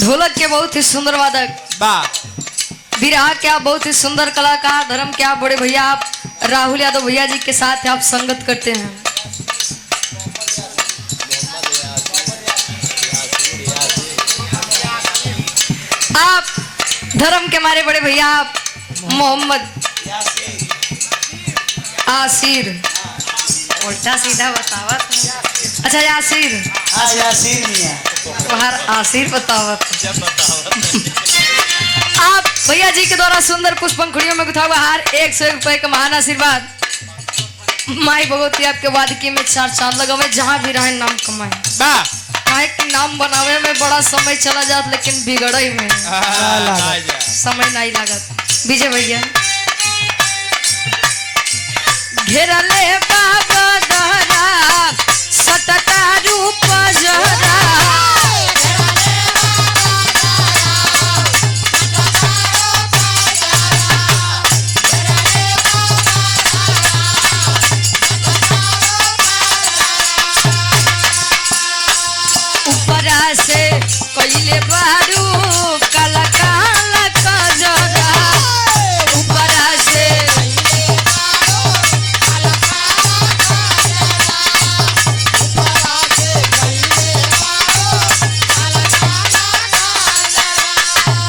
ढोलक के बहुत ही सुंदर वादक, बिरहा के आप बहुत ही सुंदर कलाकार, धर्म के आप बड़े भैया आप राहुल यादव भैया जी के साथ आप संगत करते हैं। आप धर्म के हमारे बड़े भैया आप मोहम्मद आसिर, उल्टा सीधा बतावत। अच्छा यासिर, यासिर मियां बाहर आसिर बतावत। आप भैया जी के द्वारा सुंदर पुष्प पंखुड़ियों में गुथा हुआ हार 101 रुपए का महान आशीर्वाद। माई भगवती आपके वादकी में 4 चांद लगावे, जहाँ भी रहे नाम कमाए। काहे कि नाम बनावे में बड़ा समय चला जात, लेकिन बिगड़ई में समय नहीं लागत। विजय भैया घेरले बाबा दहरा सटता रूप जहरा, से कइले बारू काला काला कजरा, ऊपरा से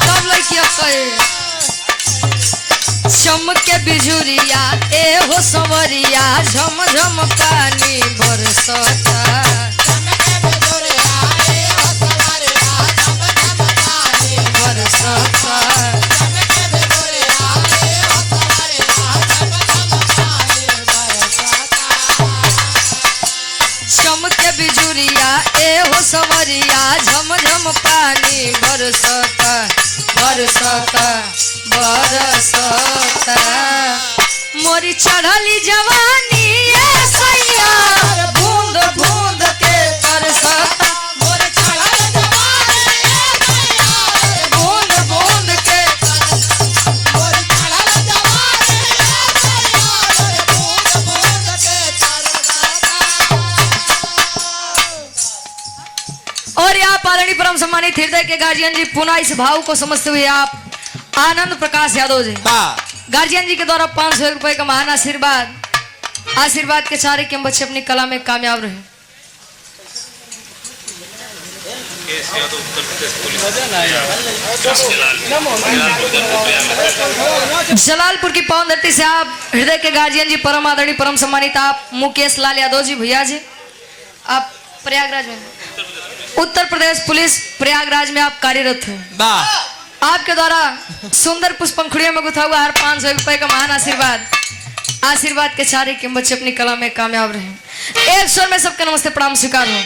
तब लइकिया कहे चमके बिजुरिया ए हो संवरिया, झम झम पानी बरसता। चमके बिजुरिया ए हो संवरिया, झम झम पानी बरसता बरसता बरसता। मोरी चढ़ली जवानी ए सैया, बूंद बूंद के तरसता। मोरी चढ़ली जवानी ए सैया, बूंद बूंद के मोरी चढ़ली जवानी ए सैया, बूंद बूंद के तरसता। और यहाँ पालनी परम सम्मानित हृदय के गार्जियन जी पुनः इस भाव को समझते हुए आप आनंद प्रकाश यादव जी गार्जियन जी के द्वारा 500 रुपए का महान आशीर्वाद, आशीर्वाद के चारे के बच्चे अपनी कला में कामयाब रहे। जलालपुर की पावन धरती से आप हृदय के गार्जियन जी परम आदरणीय परम सम्मानित आप मुकेश लाल यादव जी भैया जी, आप प्रयागराज में उत्तर प्रदेश पुलिस प्रयागराज में आप कार्यरत हैं। आपके द्वारा सुंदर पुष्प पंखुड़ियों में गुथा हुआ हर 500 रुपए का महान आशीर्वाद, आशीर्वाद के चारे के बच्चे अपनी कला में कामयाब रहे। एक स्वर में सबके नमस्ते प्रणाम स्वीकार हो।